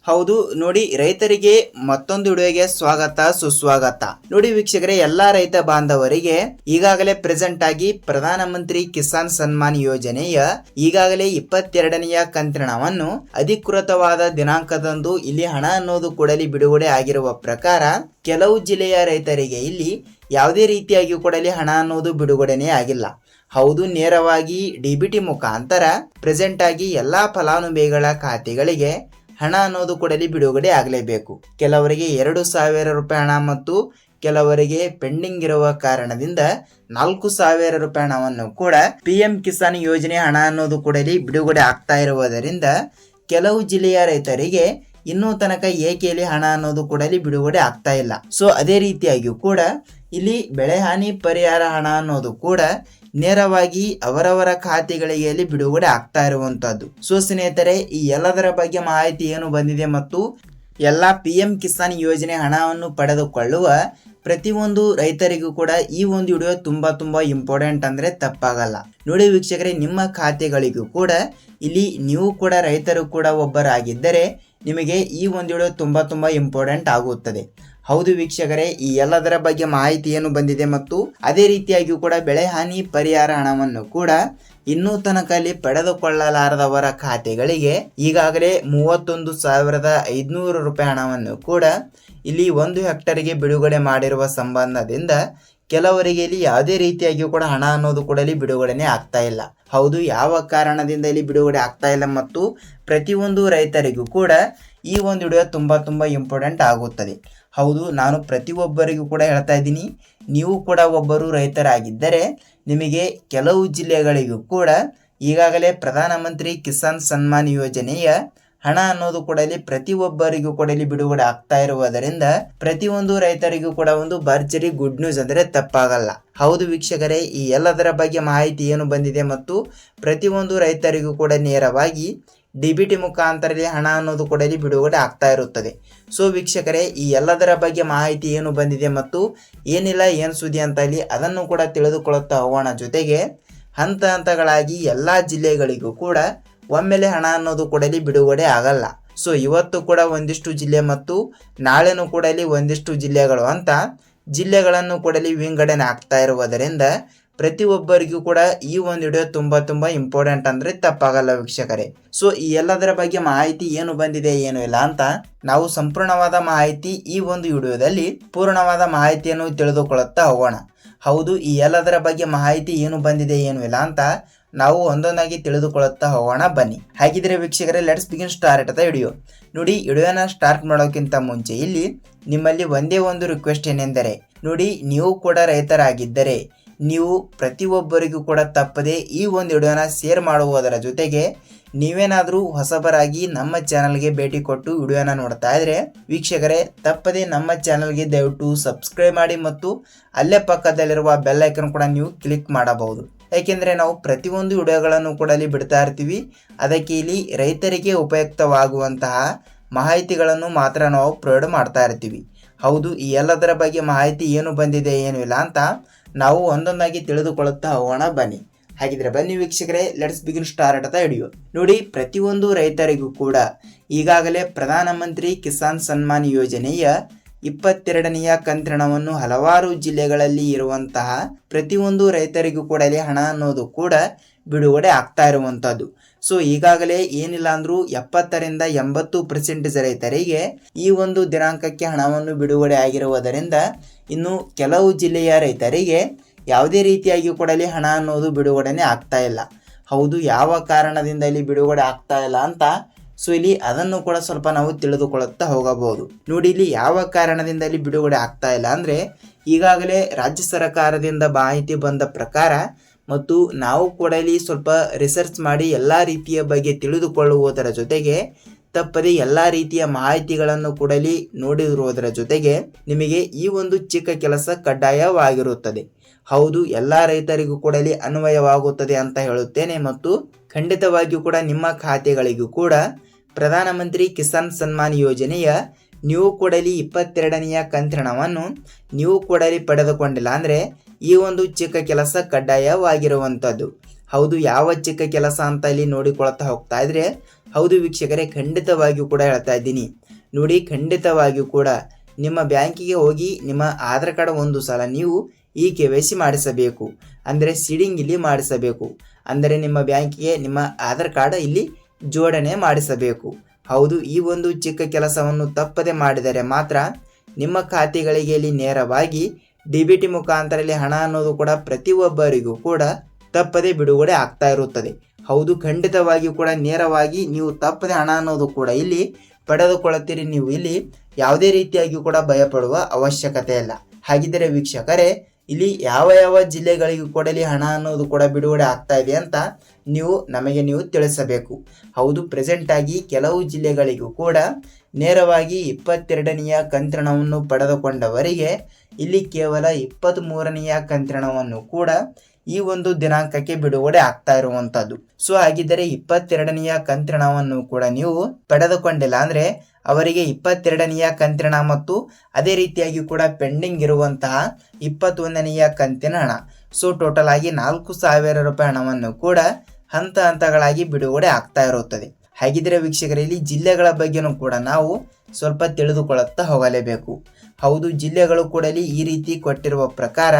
ಹೌದು ನೋಡಿ, ರೈತರಿಗೆ ಮತ್ತೊಂದು ವಿಡಿಯೋಗೆ ಸ್ವಾಗತ ಸುಸ್ವಾಗತ. ನೋಡಿ ವೀಕ್ಷಕರೇ, ಎಲ್ಲಾ ರೈತ ಬಾಂಧವರಿಗೆ ಈಗಾಗಲೇ ಪ್ರೆಸೆಂಟ್ ಆಗಿ ಪ್ರಧಾನಮಂತ್ರಿ ಕಿಸಾನ್ ಸನ್ಮಾನ್ ಯೋಜನೆಯ ಈಗಾಗಲೇ 22ನೆಯ ಕಂತಿನವನ್ನು ಅಧಿಕೃತವಾದ ದಿನಾಂಕದಂದು ಇಲ್ಲಿ ಹಣ ಅನ್ನೋದು ಕೂಡಲಿ ಬಿಡುಗಡೆ ಆಗಿರುವ ಪ್ರಕಾರ ಕೆಲವು ಜಿಲ್ಲೆಯ ರೈತರಿಗೆ ಇಲ್ಲಿ ಯಾವುದೇ ರೀತಿಯಾಗಿ ಕೂಡಲಿ ಹಣ ಅನ್ನೋದು ಬಿಡುಗಡೆನೇ ಆಗಿಲ್ಲ. ಹೌದು, ನೇರವಾಗಿ ಡಿಬಿಟಿ ಮುಖಾಂತರ ಪ್ರೆಸೆಂಟ್ ಆಗಿ ಎಲ್ಲಾ ಫಲಾನುಭವಿಗಳ ಖಾತೆಗಳಿಗೆ ಹಣ ಅನ್ನೋದು ಕೂಡಲಿ ಬಿಡುಗಡೆ ಆಗಲೇಬೇಕು. ಕೆಲವರಿಗೆ 2,000 ರೂಪಾಯಿ ಹಣ ಮತ್ತು ಕೆಲವರಿಗೆ ಪೆಂಡಿಂಗ್ ಇರುವ ಕಾರಣದಿಂದ 4,000 ರೂಪಾಯಿ ಹಣವನ್ನು ಕೂಡ PM ಕಿಸಾನ್ ಯೋಜನೆ ಹಣ ಅನ್ನೋದು ಕೂಡಲಿ ಬಿಡುಗಡೆ ಆಗ್ತಾ ಇರುವುದರಿಂದ ಕೆಲವು ಜಿಲ್ಲೆಯ ರೈತರಿಗೆ ಇನ್ನೂ ತನಕ ಏಕೆಯಲ್ಲಿ ಹಣ ಅನ್ನೋದು ಕೂಡಲಿ ಬಿಡುಗಡೆ ಆಗ್ತಾ ಇಲ್ಲ. ಸೊ ಅದೇ ರೀತಿಯಾಗಿಯೂ ಕೂಡ ಇಲ್ಲಿ ಬೆಳೆ ಹಾನಿ ಪರಿಹಾರ ಹಣ ಅನ್ನೋದು ಕೂಡ ನೇರವಾಗಿ ಅವರವರ ಖಾತೆಗಳಿಗೆ ಬಿಡುಗಡೆ ಆಗ್ತಾ ಇರುವಂತದ್ದು. ಸೊ ಸ್ನೇಹಿತರೆ, ಈ ಎಲ್ಲದರ ಬಗ್ಗೆ ಮಾಹಿತಿ ಏನು ಬಂದಿದೆ ಮತ್ತು ಎಲ್ಲ PM ಕಿಸಾನ್ ಯೋಜನೆ ಹಣವನ್ನು ಪಡೆದುಕೊಳ್ಳುವ ಪ್ರತಿಯೊಂದು ರೈತರಿಗೂ ಕೂಡ ಈ ಒಂದು ವಿಡಿಯೋ ತುಂಬಾ ಇಂಪಾರ್ಟೆಂಟ್ ಅಂದ್ರೆ ತಪ್ಪಾಗಲ್ಲ. ನೋಡಿ ವೀಕ್ಷಕರೇ, ನಿಮ್ಮ ಖಾತೆಗಳಿಗೂ ಕೂಡ ಇಲ್ಲಿ ನೀವು ಕೂಡ ರೈತರು ಕೂಡ ಒಬ್ಬರಾಗಿದ್ದರೆ ನಿಮಗೆ ಈ ಒಂದು ವಿಡಿಯೋ ತುಂಬಾ ಇಂಪಾರ್ಟೆಂಟ್ ಆಗುತ್ತದೆ. ಹೌದು ವೀಕ್ಷಕರೇ, ಈ ಎಲ್ಲದರ ಬಗ್ಗೆ ಮಾಹಿತಿ ಏನು ಬಂದಿದೆ ಮತ್ತು ಅದೇ ರೀತಿಯಾಗಿಯೂ ಕೂಡ ಬೆಳೆ ಹಾನಿ ಪರಿಹಾರ ಹಣವನ್ನು ಕೂಡ ಇನ್ನೂ ತನಕ ಅಲ್ಲಿ ಪಡೆದುಕೊಳ್ಳಲಾರದವರ ಖಾತೆಗಳಿಗೆ ಈಗಾಗಲೇ 31,500 ರೂಪಾಯಿ ಹಣವನ್ನು ಕೂಡ ಇಲ್ಲಿ 1 ಹೆಕ್ಟರ್ಗೆ ಬಿಡುಗಡೆ ಮಾಡಿರುವ ಸಂಬಂಧದಿಂದ ಕೆಲವರಿಗೆ ಇಲ್ಲಿ ಯಾವುದೇ ರೀತಿಯಾಗಿಯೂ ಕೂಡ ಹಣ ಅನ್ನೋದು ಕೂಡ ಇಲ್ಲಿ ಬಿಡುಗಡೆನೆ ಆಗ್ತಾ ಇಲ್ಲ. ಹೌದು, ಯಾವ ಕಾರಣದಿಂದ ಇಲ್ಲಿ ಬಿಡುಗಡೆ ಆಗ್ತಾ ಇಲ್ಲ ಮತ್ತು ಪ್ರತಿಯೊಂದು ರೈತರಿಗೂ ಕೂಡ ಈ ಒಂದು ವಿಡಿಯೋ ತುಂಬಾ ಇಂಪಾರ್ಟೆಂಟ್ ಆಗುತ್ತದೆ. ಹೌದು, ನಾನು ಪ್ರತಿಯೊಬ್ಬರಿಗೂ ಕೂಡ ಹೇಳ್ತಾ ಇದ್ದೀನಿ, ನೀವು ಕೂಡ ಒಬ್ಬರು ರೈತರಾಗಿದ್ದರೆ ನಿಮಗೆ ಕೆಲವು ಜಿಲ್ಲೆಗಳಿಗೂ ಕೂಡ ಈಗಾಗಲೇ ಪ್ರಧಾನಮಂತ್ರಿ ಕಿಸಾನ್ ಸನ್ಮಾನ್ ಯೋಜನೆಯ ಹಣ ಅನ್ನೋದು ಕೂಡ ಇಲ್ಲಿ ಪ್ರತಿಯೊಬ್ಬರಿಗೂ ಕೂಡ ಇಲ್ಲಿ ಬಿಡುಗಡೆ ಆಗ್ತಾ ಇರುವುದರಿಂದ ಪ್ರತಿಯೊಂದು ರೈತರಿಗೂ ಕೂಡ ಒಂದು ಭರ್ಜರಿ ಗುಡ್ ನ್ಯೂಸ್ ಅಂದ್ರೆ ತಪ್ಪಾಗಲ್ಲ. ಹೌದು ವೀಕ್ಷಕರೇ, ಈ ಎಲ್ಲದರ ಬಗ್ಗೆ ಮಾಹಿತಿ ಏನು ಬಂದಿದೆ ಮತ್ತು ಪ್ರತಿಯೊಂದು ರೈತರಿಗೂ ಕೂಡ ನೇರವಾಗಿ DBT ಮುಖಾಂತರ ಹಣ ಅನ್ನೋದು ಕೂಡ ಇಲ್ಲಿ ಬಿಡುಗಡೆ ಆಗ್ತಾ ಇರುತ್ತದೆ. ಸೊ ವೀಕ್ಷಕರೇ, ಈ ಎಲ್ಲದರ ಬಗ್ಗೆ ಮಾಹಿತಿ ಏನು ಬಂದಿದೆ ಮತ್ತು ಏನಿಲ್ಲ ಏನು ಸುದ್ದಿ ಅಂತ ಇಲ್ಲಿ ಅದನ್ನು ಕೂಡ ತಿಳಿದುಕೊಳ್ಳುತ್ತಾ ಹೋಗೋಣ. ಜೊತೆಗೆ ಹಂತ ಹಂತಗಳಾಗಿ ಎಲ್ಲಾ ಜಿಲ್ಲೆಗಳಿಗೂ ಕೂಡ ಒಮ್ಮೆಲೆ ಹಣ ಅನ್ನೋದು ಕೂಡ ಇಲ್ಲಿ ಬಿಡುಗಡೆ ಆಗಲ್ಲ. ಸೊ ಇವತ್ತು ಕೂಡ ಒಂದಿಷ್ಟು ಜಿಲ್ಲೆ ಮತ್ತು ನಾಳೆನೂ ಕೂಡ ಇಲ್ಲಿ ಒಂದಿಷ್ಟು ಜಿಲ್ಲೆಗಳು ಅಂತ ಜಿಲ್ಲೆಗಳನ್ನು ಕೂಡ ಇಲ್ಲಿ ವಿಂಗಡಣೆ ಆಗ್ತಾ ಇರುವುದರಿಂದ ಪ್ರತಿಯೊಬ್ಬರಿಗೂ ಕೂಡ ಈ ಒಂದು ವಿಡಿಯೋ ತುಂಬಾ ಇಂಪಾರ್ಟೆಂಟ್ ಅಂದ್ರೆ ತಪ್ಪಾಗಲ್ಲ ವೀಕ್ಷಕರೇ. ಸೊ ಈ ಎಲ್ಲದರ ಬಗ್ಗೆ ಮಾಹಿತಿ ಏನು ಬಂದಿದೆ ಏನು ಇಲ್ಲ ಅಂತ ನಾವು ಸಂಪೂರ್ಣವಾದ ಮಾಹಿತಿ ಈ ಒಂದು ವಿಡಿಯೋದಲ್ಲಿ ಪೂರ್ಣವಾದ ಮಾಹಿತಿಯನ್ನು ತಿಳಿದುಕೊಳ್ಳುತ್ತಾ ಹೋಗೋಣ. ಹೌದು, ಈ ಎಲ್ಲದರ ಬಗ್ಗೆ ಮಾಹಿತಿ ಏನು ಬಂದಿದೆ ಏನು ಇಲ್ಲ ಅಂತ ನಾವು ಒಂದೊಂದಾಗಿ ತಿಳಿದುಕೊಳ್ಳುತ್ತಾ ಹೋಗೋಣ ಬನ್ನಿ. ಹಾಗಿದ್ರೆ ವೀಕ್ಷಕರೇ, let's begin start the video. ನೋಡಿ, ವಿಡಿಯೋನ ಸ್ಟಾರ್ಟ್ ಮಾಡೋಕ್ಕಿಂತ ಮುಂಚೆ ಇಲ್ಲಿ ನಿಮ್ಮಲ್ಲಿ ಒಂದೇ ಒಂದು ರಿಕ್ವೆಸ್ಟ್ ಏನೆಂದರೆ, ನೋಡಿ ನೀವು ಕೂಡ ರೈತರಾಗಿದ್ದರೆ ನೀವು ಪ್ರತಿಯೊಬ್ಬರಿಗೂ ಕೂಡ ತಪ್ಪದೆ ಈ ಒಂದು ವಿಡಿಯೋನ ಶೇರ್ ಮಾಡುವುದರ ಜೊತೆಗೆ ನೀವೇನಾದರೂ ಹೊಸಬರಾಗಿ ನಮ್ಮ ಚಾನಲ್ಗೆ ಭೇಟಿ ಕೊಟ್ಟು ವಿಡಿಯೋನ ನೋಡ್ತಾ ಇದ್ರೆ ವೀಕ್ಷಕರೇ ತಪ್ಪದೆ ನಮ್ಮ ಚಾನಲ್ಗೆ ದಯವಿಟ್ಟು ಸಬ್ಸ್ಕ್ರೈಬ್ ಮಾಡಿ ಮತ್ತು ಅಲ್ಲೇ ಪಕ್ಕದಲ್ಲಿರುವ ಬೆಲ್ ಐಕನ್ ಕೂಡ ನೀವು ಕ್ಲಿಕ್ ಮಾಡಬಹುದು. ಯಾಕೆಂದರೆ ನಾವು ಪ್ರತಿಯೊಂದು ವಿಡಿಯೋಗಳನ್ನು ಕೂಡ ಅಲ್ಲಿ ಬಿಡ್ತಾ ಇರ್ತೀವಿ. ಅದಕ್ಕೆ ಇಲ್ಲಿ ರೈತರಿಗೆ ಉಪಯುಕ್ತವಾಗುವಂತಹ ಮಾಹಿತಿಗಳನ್ನು ಮಾತ್ರ ನಾವು ಪ್ರೊವೈಡ್ ಮಾಡ್ತಾ ಇರ್ತೀವಿ. ಹೌದು, ಈ ಎಲ್ಲದರ ಬಗ್ಗೆ ಮಾಹಿತಿ ಏನು ಬಂದಿದೆ ಏನು ಇಲ್ಲ ಅಂತ ನಾವು ಒಂದೊಂದಾಗಿ ತಿಳಿದುಕೊಳ್ಳುತ್ತಾ ಹೋಗೋಣ ಬನ್ನಿ. ಹಾಗಿದ್ರೆ ಬನ್ನಿ ವೀಕ್ಷಕರೇ, let's begin start the video. ನೋಡಿ, ಪ್ರತಿಯೊಂದು ರೈತರಿಗೂ ಕೂಡ ಈಗಾಗಲೇ ಪ್ರಧಾನಮಂತ್ರಿ ಕಿಸಾನ್ ಸನ್ಮಾನ್ ಯೋಜನೆಯ 22ನೆಯ ಕಂತಿನವನ್ನು ಹಲವಾರು ಜಿಲ್ಲೆಗಳಲ್ಲಿ ಇರುವಂತಹ ಪ್ರತಿಯೊಂದು ರೈತರಿಗೂ ಕೂಡ ಇಲ್ಲಿ ಹಣ ಅನ್ನೋದು ಕೂಡ ಬಿಡುಗಡೆ ಆಗ್ತಾ ಇರುವಂತದ್ದು. ಸೊ ಈಗಾಗಲೇ ಏನಿಲ್ಲ ಅಂದ್ರೂ 70ರಿಂದ 80% ರೈತರಿಗೆ ಈ ಒಂದು ದಿನಾಂಕಕ್ಕೆ ಹಣವನ್ನು ಬಿಡುಗಡೆ ಆಗಿರುವುದರಿಂದ ಇನ್ನು ಕೆಲವು ಜಿಲ್ಲೆಯ ರೈತರಿಗೆ ಯಾವುದೇ ರೀತಿಯಾಗಿ ಕೂಡ ಇಲ್ಲಿ ಹಣ ಅನ್ನೋದು ಬಿಡುಗಡೆನೆ ಆಗ್ತಾ ಇಲ್ಲ. ಹೌದು, ಯಾವ ಕಾರಣದಿಂದ ಇಲ್ಲಿ ಬಿಡುಗಡೆ ಆಗ್ತಾ ಇಲ್ಲ ಅಂತ ಸೊ ಇಲ್ಲಿ ಅದನ್ನು ಕೂಡ ಸ್ವಲ್ಪ ನಾವು ತಿಳಿದುಕೊಳ್ಳುತ್ತಾ ಹೋಗಬಹುದು. ನೋಡಿ, ಇಲ್ಲಿ ಯಾವ ಕಾರಣದಿಂದ ಇಲ್ಲಿ ಬಿಡುಗಡೆ ಆಗ್ತಾ ಇಲ್ಲ ಅಂದ್ರೆ ಈಗಾಗಲೇ ರಾಜ್ಯ ಸರ್ಕಾರದಿಂದ ಮಾಹಿತಿ ಬಂದ ಪ್ರಕಾರ ಮತ್ತು ನಾವು ಕೂಡ ಇಲ್ಲಿ ಸ್ವಲ್ಪ ರಿಸರ್ಚ್ ಮಾಡಿ ಎಲ್ಲ ರೀತಿಯ ಬಗ್ಗೆ ತಿಳಿದುಕೊಳ್ಳುವುದರ ಜೊತೆಗೆ ತಪ್ಪದೆ ಎಲ್ಲ ರೀತಿಯ ಮಾಹಿತಿಗಳನ್ನು ಕೂಡ ಇಲ್ಲಿ ನೋಡಿರುವುದರ ಜೊತೆಗೆ ನಿಮಗೆ ಈ ಒಂದು ಚಿಕ್ಕ ಕೆಲಸ ಕಡ್ಡಾಯವಾಗಿರುತ್ತದೆ. ಹೌದು, ಎಲ್ಲ ರೈತರಿಗೂ ಕೂಡ ಇಲ್ಲಿ ಅನ್ವಯವಾಗುತ್ತದೆ ಅಂತ ಹೇಳುತ್ತೇನೆ ಮತ್ತು ಖಂಡಿತವಾಗಿಯೂ ಕೂಡ ನಿಮ್ಮ ಖಾತೆಗಳಿಗೂ ಕೂಡ ಪ್ರಧಾನಮಂತ್ರಿ ಕಿಸಾನ್ ಸನ್ಮಾನ್ ಯೋಜನೆಯ ನೀವು ಕೂಡ ಇಲ್ಲಿ 22ನೆಯ ಕಂತಿನವನ್ನು ನೀವು ಕೂಡ ಇಲ್ಲಿ ಪಡೆದುಕೊಂಡಿಲ್ಲ ಅಂದ್ರೆ ಈ ಒಂದು ಚಿಕ್ಕ ಕೆಲಸ ಕಡ್ಡಾಯವಾಗಿರುವಂಥದ್ದು. ಹೌದು, ಯಾವ ಚಿಕ್ಕ ಕೆಲಸ ಅಂತ ಇಲ್ಲಿ ನೋಡಿಕೊಳ್ತಾ ಹೋಗ್ತಾ ಇದ್ರೆ ಹೌದು ವೀಕ್ಷಕರೇ, ಖಂಡಿತವಾಗಿಯೂ ಕೂಡ ಹೇಳ್ತಾ ಇದ್ದೀನಿ ನೋಡಿ. ಖಂಡಿತವಾಗಿಯೂ ಕೂಡ ನಿಮ್ಮ ಬ್ಯಾಂಕಿಗೆ ಹೋಗಿ ನಿಮ್ಮ ಆಧಾರ್ ಕಾರ್ಡ್ ಒಂದು ಸಲ ನೀವು ಈ KYC ಮಾಡಿಸಬೇಕು. ಅಂದರೆ ಸೀಡಿಂಗ್ ಇಲ್ಲಿ ಮಾಡಿಸಬೇಕು. ಅಂದರೆ ನಿಮ್ಮ ಬ್ಯಾಂಕಿಗೆ ನಿಮ್ಮ ಆಧಾರ್ ಕಾರ್ಡ್ ಇಲ್ಲಿ ಜೋಡಣೆ ಮಾಡಿಸಬೇಕು. ಹೌದು, ಈ ಒಂದು ಚಿಕ್ಕ ಕೆಲಸವನ್ನು ತಪ್ಪದೆ ಮಾಡಿದರೆ ಮಾತ್ರ ನಿಮ್ಮ ಖಾತೆಗಳಿಗೆ ಇಲ್ಲಿ ನೇರವಾಗಿ DBT ಮುಖಾಂತರ ಇಲ್ಲಿ ಹಣ ಅನ್ನೋದು ಕೂಡ ಪ್ರತಿಯೊಬ್ಬರಿಗೂ ಕೂಡ ತಪ್ಪದೆ ಬಿಡುಗಡೆ ಆಗ್ತಾ ಇರುತ್ತದೆ. ಹೌದು, ಖಂಡಿತವಾಗಿಯೂ ಕೂಡ ನೇರವಾಗಿ ನೀವು ತಪ್ಪದೆ ಹಣ ಅನ್ನೋದು ಕೂಡ ಇಲ್ಲಿ ಪಡೆದುಕೊಳ್ಳುತ್ತೀರಿ. ನೀವು ಇಲ್ಲಿ ಯಾವುದೇ ರೀತಿಯಾಗಿಯೂ ಕೂಡ ಭಯಪಡುವ ಅವಶ್ಯಕತೆ ಇಲ್ಲ. ಹಾಗಿದ್ದರೆ ವೀಕ್ಷಕರೇ, ಇಲ್ಲಿ ಯಾವ ಯಾವ ಜಿಲ್ಲೆಗಳಿಗೂ ಕೂಡ ಇಲ್ಲಿ ಹಣ ಅನ್ನೋದು ಕೂಡ ಬಿಡುಗಡೆ ಆಗ್ತಾ ಇದೆ ಅಂತ ನಮಗೆ ನೀವು ತಿಳಿಸಬೇಕು. ಹೌದು, ಪ್ರೆಸೆಂಟ್ ಆಗಿ ಕೆಲವು ಜಿಲ್ಲೆಗಳಿಗೂ ಕೂಡ ನೇರವಾಗಿ 22ನೆಯ ಕಂತಿನವನ್ನು ಪಡೆದುಕೊಂಡವರಿಗೆ ಇಲ್ಲಿ ಕೇವಲ 23ನೆಯ ಕಂತಿನವನ್ನು ಕೂಡ ಈ ಒಂದು ದಿನಾಂಕಕ್ಕೆ ಬಿಡುಗಡೆ ಆಗ್ತಾ ಇರುವಂತದ್ದು. ಸೊ ಹಾಗಿದ್ದರೆ 22ನೆಯ ಕಂತಿನವನ್ನು ಕೂಡ ನೀವು ಪಡೆದುಕೊಂಡಿಲ್ಲ ಅಂದ್ರೆ ಅವರಿಗೆ 22ನೆಯ ಕಂತಿನ ಮತ್ತು ಅದೇ ರೀತಿಯಾಗಿ ಕೂಡ ಪೆಂಡಿಂಗ್ ಇರುವಂತಹ 21ನೆಯ ಕಂತಿನ ಹಣ, ಸೊ ಟೋಟಲ್ ಆಗಿ 4,000 ರೂಪಾಯಿ ಹಣವನ್ನು ಕೂಡ ಹಂತ ಹಂತಗಳಾಗಿ ಬಿಡುಗಡೆ ಆಗ್ತಾ ಇರುತ್ತದೆ. ಹಾಗಿದ್ರೆ ವೀಕ್ಷಕರಲ್ಲಿ ಜಿಲ್ಲೆಗಳ ಬಗ್ಗೆನೂ ಕೂಡ ನಾವು ಸ್ವಲ್ಪ ತಿಳಿದುಕೊಳ್ಳುತ್ತಾ ಹೋಗಲೇಬೇಕು. ಹೌದು, ಜಿಲ್ಲೆಗಳು ಕೂಡ ಈ ರೀತಿ ಕೊಟ್ಟಿರುವ ಪ್ರಕಾರ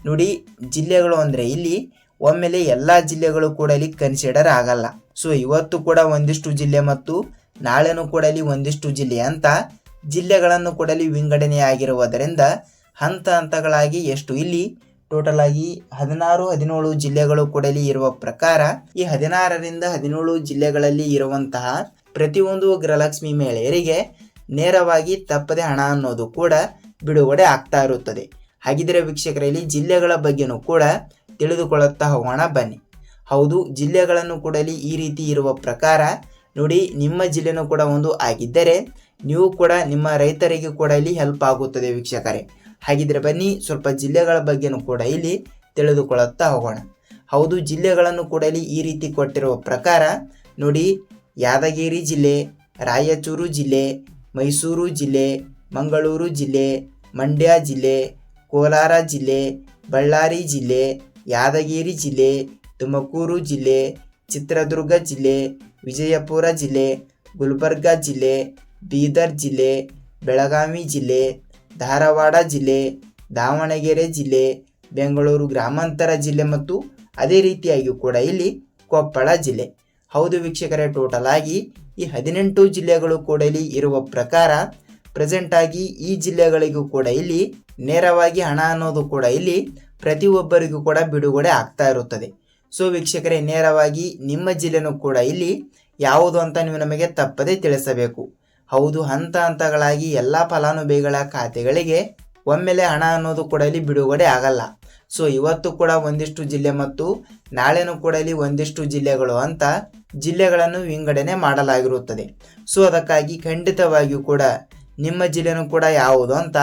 ನೋಡಿ, ಜಿಲ್ಲೆಗಳು ಅಂದರೆ ಇಲ್ಲಿ ಒಮ್ಮೆಲೆ ಎಲ್ಲ ಜಿಲ್ಲೆಗಳು ಕೂಡ ಇಲ್ಲಿ ಕನ್ಸಿಡರ್ ಆಗಲ್ಲ. ಸೊ ಇವತ್ತು ಕೂಡ ಒಂದಿಷ್ಟು ಜಿಲ್ಲೆ ಮತ್ತು ನಾಳೆನೂ ಕೂಡ ಇಲ್ಲಿ ಒಂದಿಷ್ಟು ಜಿಲ್ಲೆ ಅಂತ ಜಿಲ್ಲೆಗಳನ್ನು ಕೂಡ ಇಲ್ಲಿ ವಿಂಗಡಣೆ ಆಗಿರುವುದರಿಂದ ಹಂತ ಹಂತಗಳಾಗಿ ಎಷ್ಟು ಇಲ್ಲಿ ಟೋಟಲ್ ಆಗಿ 16-17 ಜಿಲ್ಲೆಗಳು ಕೂಡ ಇಲ್ಲಿ ಇರುವ ಪ್ರಕಾರ ಈ 16ರಿಂದ 17 ಜಿಲ್ಲೆಗಳಲ್ಲಿ ಇರುವಂತಹ ಪ್ರತಿಯೊಂದು ಗೃಹಲಕ್ಷ್ಮಿ ಮಹಿಳೆಯರಿಗೆ ನೇರವಾಗಿ ತಪ್ಪದೆ ಹಣ ಅನ್ನೋದು ಕೂಡ ಬಿಡುಗಡೆ ಆಗ್ತಾ ಇರುತ್ತದೆ. ಹಾಗಿದ್ರೆ ವೀಕ್ಷಕರಲ್ಲಿ ಜಿಲ್ಲೆಗಳ ಬಗ್ಗೆನೂ ಕೂಡ ತಿಳಿದುಕೊಳ್ಳುತ್ತಾ ಹೋಗೋಣ ಬನ್ನಿ. ಹೌದು, ಜಿಲ್ಲೆಗಳನ್ನು ಕೂಡ ಈ ರೀತಿ ಇರುವ ಪ್ರಕಾರ ನೋಡಿ, ನಿಮ್ಮ ಜಿಲ್ಲೆನೂ ಕೂಡ ಒಂದು ಆಗಿದ್ದರೆ ನೀವು ಕೂಡ ನಿಮ್ಮ ರೈತರಿಗೆ ಕೂಡ ಇಲ್ಲಿ ಹೆಲ್ಪ್ ಆಗುತ್ತದೆ ವೀಕ್ಷಕರೇ. ಹಾಗಿದ್ರೆ ಬನ್ನಿ ಸ್ವಲ್ಪ ಜಿಲ್ಲೆಗಳ ಬಗ್ಗೆನೂ ಕೂಡ ಇಲ್ಲಿ ತಿಳಿದುಕೊಳ್ಳುತ್ತಾ ಹೋಗೋಣ. ಹೌದು, ಜಿಲ್ಲೆಗಳನ್ನು ಕೂಡ ಈ ರೀತಿ ಕೊಟ್ಟಿರುವ ಪ್ರಕಾರ ನೋಡಿ, ಯಾದಗಿರಿ ಜಿಲ್ಲೆ, ರಾಯಚೂರು ಜಿಲ್ಲೆ, ಮೈಸೂರು ಜಿಲ್ಲೆ, ಮಂಗಳೂರು ಜಿಲ್ಲೆ, ಮಂಡ್ಯ ಜಿಲ್ಲೆ, ಕೋಲಾರ ಜಿಲ್ಲೆ, ಬಳ್ಳಾರಿ ಜಿಲ್ಲೆ, ಯಾದಗಿರಿ ಜಿಲ್ಲೆ, ತುಮಕೂರು ಜಿಲ್ಲೆ, ಚಿತ್ರದುರ್ಗ ಜಿಲ್ಲೆ, ವಿಜಯಪುರ ಜಿಲ್ಲೆ, ಗುಲ್ಬರ್ಗ ಜಿಲ್ಲೆ, ಬೀದರ್ ಜಿಲ್ಲೆ, ಬೆಳಗಾವಿ ಜಿಲ್ಲೆ, ಧಾರವಾಡ ಜಿಲ್ಲೆ, ದಾವಣಗೆರೆ ಜಿಲ್ಲೆ, ಬೆಂಗಳೂರು ಗ್ರಾಮಾಂತರ ಜಿಲ್ಲೆ ಮತ್ತು ಅದೇ ರೀತಿಯಾಗಿ ಕೂಡ ಇಲ್ಲಿ ಕೊಪ್ಪಳ ಜಿಲ್ಲೆ. ಹೌದು ವೀಕ್ಷಕರೇ, ಟೋಟಲ್ ಆಗಿ ಈ 18 ಜಿಲ್ಲೆಗಳು ಕೂಡ ಇಲ್ಲಿ ಇರುವ ಪ್ರಕಾರ ಪ್ರೆಸೆಂಟ್ ಆಗಿ ಈ ಜಿಲ್ಲೆಗಳಿಗೂ ಕೂಡ ಇಲ್ಲಿ ನೇರವಾಗಿ ಹಣ ಅನ್ನೋದು ಕೂಡ ಇಲ್ಲಿ ಪ್ರತಿಯೊಬ್ಬರಿಗೂ ಕೂಡ ಬಿಡುಗಡೆ ಆಗ್ತಾ ಇರುತ್ತದೆ. ಸೊ ವೀಕ್ಷಕರೇ, ನೇರವಾಗಿ ನಿಮ್ಮ ಜಿಲ್ಲೆನೂ ಕೂಡ ಇಲ್ಲಿ ಯಾವುದು ಅಂತ ನೀವು ನಮಗೆ ತಪ್ಪದೇ ತಿಳಿಸಬೇಕು. ಹೌದು, ಹಂತ ಹಂತಗಳಾಗಿ ಎಲ್ಲ ಫಲಾನುಭವಿಗಳ ಖಾತೆಗಳಿಗೆ ಒಮ್ಮೆಲೆ ಹಣ ಅನ್ನೋದು ಕೂಡ ಇಲ್ಲಿ ಬಿಡುಗಡೆ ಆಗಲ್ಲ. ಸೊ ಇವತ್ತು ಕೂಡ ಒಂದಿಷ್ಟು ಜಿಲ್ಲೆ ಮತ್ತು ನಾಳೆನೂ ಕೂಡ ಇಲ್ಲಿ ಒಂದಿಷ್ಟು ಜಿಲ್ಲೆಗಳು ಅಂತ ಜಿಲ್ಲೆಗಳನ್ನು ವಿಂಗಡಣೆ ಮಾಡಲಾಗಿರುತ್ತದೆ. ಸೊ ಅದಕ್ಕಾಗಿ ಖಂಡಿತವಾಗಿಯೂ ಕೂಡ ನಿಮ್ಮ ಜಿಲ್ಲೆನೂ ಕೂಡ ಯಾವುದು ಅಂತ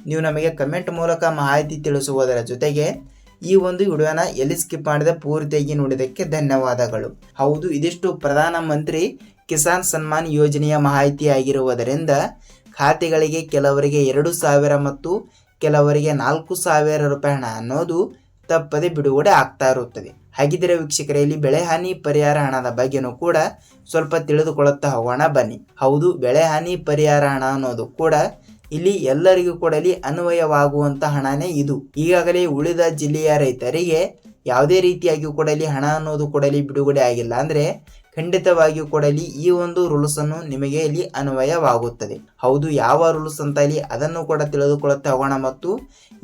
ನೀವು ನಮಗೆ ಕಮೆಂಟ್ ಮೂಲಕ ಮಾಹಿತಿ ತಿಳಿಸುವುದರ ಜೊತೆಗೆ ಈ ಒಂದು ವಿಡಿಯೋನ ಎಲ್ಲಿ ಸ್ಕಿಪ್ ಮಾಡಿದ ಪೂರ್ತಿಯಾಗಿ ನೋಡಿದ್ದಕ್ಕೆ ಧನ್ಯವಾದಗಳು. ಹೌದು, ಇದಿಷ್ಟು ಪ್ರಧಾನ ಮಂತ್ರಿ ಕಿಸಾನ್ ಸನ್ಮಾನ್ ಯೋಜನೆಯ ಮಾಹಿತಿ ಆಗಿರುವುದರಿಂದ ಖಾತೆಗಳಿಗೆ ಕೆಲವರಿಗೆ 2,000 ಮತ್ತು ಕೆಲವರಿಗೆ 4,000 ರೂಪಾಯಿ ಹಣ ಅನ್ನೋದು ತಪ್ಪದೆ ಬಿಡುಗಡೆ ಆಗ್ತಾ ಇರುತ್ತದೆ. ಹಾಗಿದ್ರೆ ವೀಕ್ಷಕರಲ್ಲಿ ಬೆಳೆ ಹಾನಿ ಪರಿಹಾರ ಹಣದ ಬಗ್ಗೆನೂ ಕೂಡ ಸ್ವಲ್ಪ ತಿಳಿದುಕೊಳ್ಳುತ್ತಾ ಹೋಗೋಣ ಬನ್ನಿ. ಹೌದು, ಬೆಳೆ ಹಾನಿ ಪರಿಹಾರ ಹಣ ಅನ್ನೋದು ಕೂಡ ಇಲ್ಲಿ ಎಲ್ಲರಿಗೂ ಕೂಡ ಇಲ್ಲಿ ಅನ್ವಯವಾಗುವಂತ ಹಣನೇ ಇದು. ಈಗಾಗಲೇ ಉಳಿದ ಜಿಲ್ಲೆಯ ರೈತರಿಗೆ ಯಾವುದೇ ರೀತಿಯಾಗಿಯೂ ಕೂಡ ಇಲ್ಲಿ ಹಣ ಅನ್ನೋದು ಕೂಡ ಇಲ್ಲಿ ಬಿಡುಗಡೆ ಆಗಿಲ್ಲ ಅಂದ್ರೆ ಖಂಡಿತವಾಗಿಯೂ ಕೂಡ ಇಲ್ಲಿ ಈ ಒಂದು ರೂಲ್ಸ್ ಅನ್ನು ನಿಮಗೆ ಇಲ್ಲಿ ಅನ್ವಯವಾಗುತ್ತದೆ. ಹೌದು, ಯಾವ ರೂಲ್ಸ್ ಅಂತ ಇಲ್ಲಿ ಅದನ್ನು ಕೂಡ ತಿಳಿದುಕೊಳ್ಳುತ್ತಾ ಹೋಗೋಣ ಮತ್ತು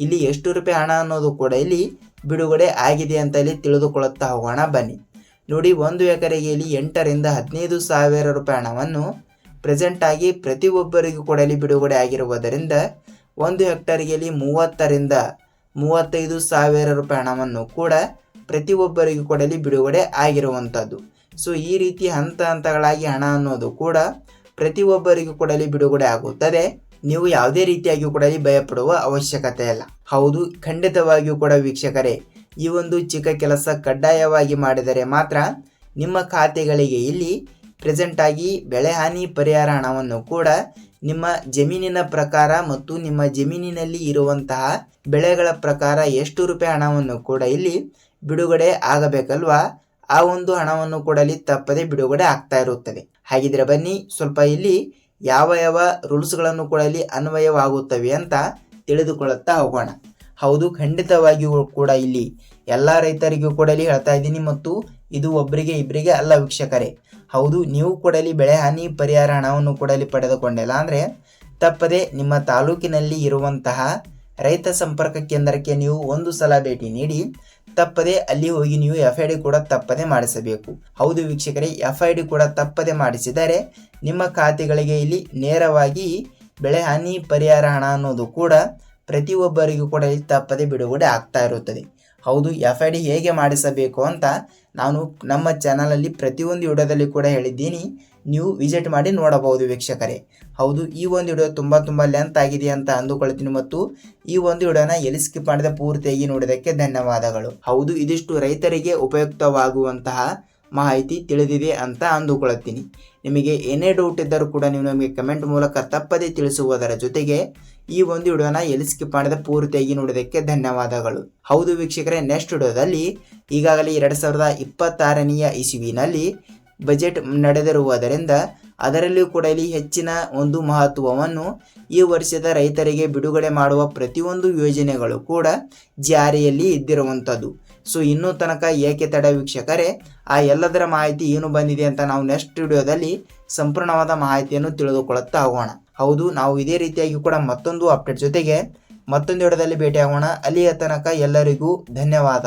ಇಲ್ಲಿ ಎಷ್ಟು ರೂಪಾಯಿ ಹಣ ಅನ್ನೋದು ಕೂಡ ಇಲ್ಲಿ ಬಿಡುಗಡೆ ಆಗಿದೆ ಅಂತ ಇಲ್ಲಿ ತಿಳಿದುಕೊಳ್ಳುತ್ತಾ ಹೋಗೋಣ ಬನ್ನಿ. ನೋಡಿ, 1 ಎಕರೆಗೆ ಇಲ್ಲಿ 8ರಿಂದ 15,000 ರೂಪಾಯಿ ಹಣವನ್ನು ಪ್ರೆಸೆಂಟ್ ಆಗಿ ಪ್ರತಿಯೊಬ್ಬರಿಗೂ ಕೂಡ ಇಲ್ಲಿ ಬಿಡುಗಡೆ ಆಗಿರುವುದರಿಂದ 1 ಹೆಕ್ಟರ್ಗೆ ಇಲ್ಲಿ 30ರಿಂದ 35,000 ರೂಪಾಯಿ ಹಣವನ್ನು ಕೂಡ ಪ್ರತಿಯೊಬ್ಬರಿಗೂ ಕೂಡ ಇಲ್ಲಿ ಬಿಡುಗಡೆ ಆಗಿರುವಂಥದ್ದು. ಸೊ ಈ ರೀತಿ ಹಂತ ಹಂತಗಳಾಗಿ ಹಣ ಅನ್ನೋದು ಕೂಡ ಪ್ರತಿಯೊಬ್ಬರಿಗೂ ಕೂಡ ಇಲ್ಲಿ ಬಿಡುಗಡೆ ಆಗುತ್ತದೆ. ನೀವು ಯಾವುದೇ ರೀತಿಯಾಗಿಯೂ ಕೂಡ ಇಲ್ಲಿ ಭಯಪಡುವ ಅವಶ್ಯಕತೆ ಇಲ್ಲ. ಹೌದು, ಖಂಡಿತವಾಗಿಯೂ ಕೂಡ ವೀಕ್ಷಕರೇ, ಈ ಒಂದು ಚಿಕ್ಕ ಕೆಲಸ ಕಡ್ಡಾಯವಾಗಿ ಮಾಡಿದರೆ ಮಾತ್ರ ನಿಮ್ಮ ಖಾತೆಗಳಿಗೆ ಇಲ್ಲಿ ಪ್ರೆಸೆಂಟ್ ಆಗಿ ಬೆಳೆ ಹಾನಿ ಪರಿಹಾರ ಹಣವನ್ನು ಕೂಡ ನಿಮ್ಮ ಜಮೀನಿನ ಪ್ರಕಾರ ಮತ್ತು ನಿಮ್ಮ ಜಮೀನಿನಲ್ಲಿ ಇರುವಂತಹ ಬೆಳೆಗಳ ಪ್ರಕಾರ ಎಷ್ಟು ರೂಪಾಯಿ ಹಣವನ್ನು ಕೂಡ ಇಲ್ಲಿ ಬಿಡುಗಡೆ ಆಗಬೇಕಲ್ವಾ, ಆ ಒಂದು ಹಣವನ್ನು ಕೂಡ ಇಲ್ಲಿ ತಪ್ಪದೆ ಬಿಡುಗಡೆ ಆಗ್ತಾ ಇರುತ್ತದೆ. ಹಾಗಿದ್ರೆ ಬನ್ನಿ ಸ್ವಲ್ಪ ಇಲ್ಲಿ ಯಾವ ರೂಲ್ಸ್ಗಳನ್ನು ಕೂಡ ಇಲ್ಲಿ ಅನ್ವಯವಾಗುತ್ತವೆ ಅಂತ ತಿಳಿದುಕೊಳ್ಳುತ್ತಾ ಹೋಗೋಣ. ಹೌದು, ಖಂಡಿತವಾಗಿಯೂ ಕೂಡ ಇಲ್ಲಿ ಎಲ್ಲ ರೈತರಿಗೂ ಕೂಡ ಇಲ್ಲಿ ಹೇಳ್ತಾ ಇದ್ದೀನಿ, ಮತ್ತು ಇದು ಒಬ್ಬರಿಗೆ ಇಬ್ಬರಿಗೆ ಅಲ್ಲ ವೀಕ್ಷಕರೇ. ಹೌದು, ನೀವು ಕೂಡ ಇಲ್ಲಿ ಬೆಳೆ ಹಾನಿ ಪರಿಹಾರ ಹಣವನ್ನು ಕೂಡ ಇಲ್ಲಿ ಪಡೆದುಕೊಂಡಿಲ್ಲ ಅಂದರೆ ತಪ್ಪದೆ ನಿಮ್ಮ ತಾಲೂಕಿನಲ್ಲಿ ಇರುವಂತಹ ರೈತ ಸಂಪರ್ಕ ಕೇಂದ್ರಕ್ಕೆ ನೀವು ಒಂದು ಸಲ ಭೇಟಿ ನೀಡಿ ತಪ್ಪದೆ ಅಲ್ಲಿ ಹೋಗಿ ನೀವು FID ಕೂಡ ತಪ್ಪದೆ ಮಾಡಿಸಬೇಕು. ಹೌದು ವೀಕ್ಷಕರೇ, FID ಕೂಡ ತಪ್ಪದೆ ಮಾಡಿಸಿದರೆ ನಿಮ್ಮ ಖಾತೆಗಳಿಗೆ ಇಲ್ಲಿ ನೇರವಾಗಿ ಬೆಳೆ ಹಾನಿ ಪರಿಹಾರ ಹಣ ಅನ್ನೋದು ಕೂಡ ಪ್ರತಿಯೊಬ್ಬರಿಗೂ ಕೂಡ ಇಲ್ಲಿ ತಪ್ಪದೆ ಬಿಡುಗಡೆ ಆಗ್ತಾ ಇರುತ್ತದೆ. ಹೌದು, FID ಹೇಗೆ ಮಾಡಿಸಬೇಕು ಅಂತ ನಾನು ನಮ್ಮ ಚಾನಲಲ್ಲಿ ಪ್ರತಿಯೊಂದು ವಿಡಿಯೋದಲ್ಲಿ ಕೂಡ ಹೇಳಿದ್ದೀನಿ, ನೀವು ವಿಸಿಟ್ ಮಾಡಿ ನೋಡಬಹುದು ವೀಕ್ಷಕರೇ. ಹೌದು, ಈ ಒಂದು ವಿಡಿಯೋ ತುಂಬ ಲೆಂತ್ ಆಗಿದೆ ಅಂತ ಅಂದುಕೊಳ್ತೀನಿ, ಮತ್ತು ಈ ಒಂದು ವಿಡಿಯೋನ ಎಲ್ಲಿ ಸ್ಕಿಪ್ ಮಾಡಿದ ಪೂರ್ತಿಯಾಗಿ ನೋಡಿದ್ದಕ್ಕೆ ಧನ್ಯವಾದಗಳು. ಹೌದು, ಇದಿಷ್ಟು ರೈತರಿಗೆ ಉಪಯುಕ್ತವಾಗುವಂತಹ ಮಾಹಿತಿ ತಿಳಿದಿದೆ ಅಂತ ಅಂದುಕೊಳ್ಳುತ್ತೀನಿ. ನಿಮಗೆ ಏನೇ ಡೌಟ್ ಇದ್ದರೂ ಕೂಡ ನೀವು ನಮಗೆ ಕಮೆಂಟ್ ಮೂಲಕ ತಪ್ಪದೇ ತಿಳಿಸುವುದರ ಜೊತೆಗೆ ಈ ಒಂದು ವಿಡಿಯೋನ ಎಲ್ಲಿ ಸ್ಕಿಪ್ ಮಾಡಿದ ಪೂರ್ತಿಯಾಗಿ ನೋಡೋದಕ್ಕೆ ಧನ್ಯವಾದಗಳು. ಹೌದು ವೀಕ್ಷಕರೇ, ನೆಕ್ಸ್ಟ್ ವಿಡಿಯೋದಲ್ಲಿ ಈಗಾಗಲೇ 2026ನೇ ಇಸವಿನಲ್ಲಿ ಬಜೆಟ್ ನಡೆದಿರುವುದರಿಂದ ಅದರಲ್ಲಿಯೂ ಕೂಡ ಇಲ್ಲಿ ಹೆಚ್ಚಿನ ಒಂದು ಮಹತ್ವವನ್ನು ಈ ವರ್ಷದ ರೈತರಿಗೆ ಬಿಡುಗಡೆ ಮಾಡುವ ಪ್ರತಿಯೊಂದು ಯೋಜನೆಗಳು ಕೂಡ ಜಾರಿಯಲ್ಲಿ ಇದ್ದಿರುವಂಥದ್ದು. ಸೊ ಇನ್ನೂ ತನಕ ಏಕೆ ತಡ ವೀಕ್ಷಕರೇ, ಆ ಎಲ್ಲದರ ಮಾಹಿತಿ ಏನು ಬಂದಿದೆ ಅಂತ ನಾವು ನೆಕ್ಸ್ಟ್ ವಿಡಿಯೋದಲ್ಲಿ ಸಂಪೂರ್ಣವಾದ ಮಾಹಿತಿಯನ್ನು ತಿಳಿದುಕೊಳ್ಳುತ್ತಾ ಹೋಗೋಣ. ಹೌದು, ನಾವು ಇದೇ ರೀತಿಯಾಗಿ ಕೂಡ ಮತ್ತೊಂದು ಅಪ್ಡೇಟ್ ಜೊತೆಗೆ ಮತ್ತೊಂದು ವಿಡಿಯೋದಲ್ಲಿ ಭೇಟಿಯಾಗೋಣ. ಅಲ್ಲಿಯ ತನಕ ಎಲ್ಲರಿಗೂ ಧನ್ಯವಾದ.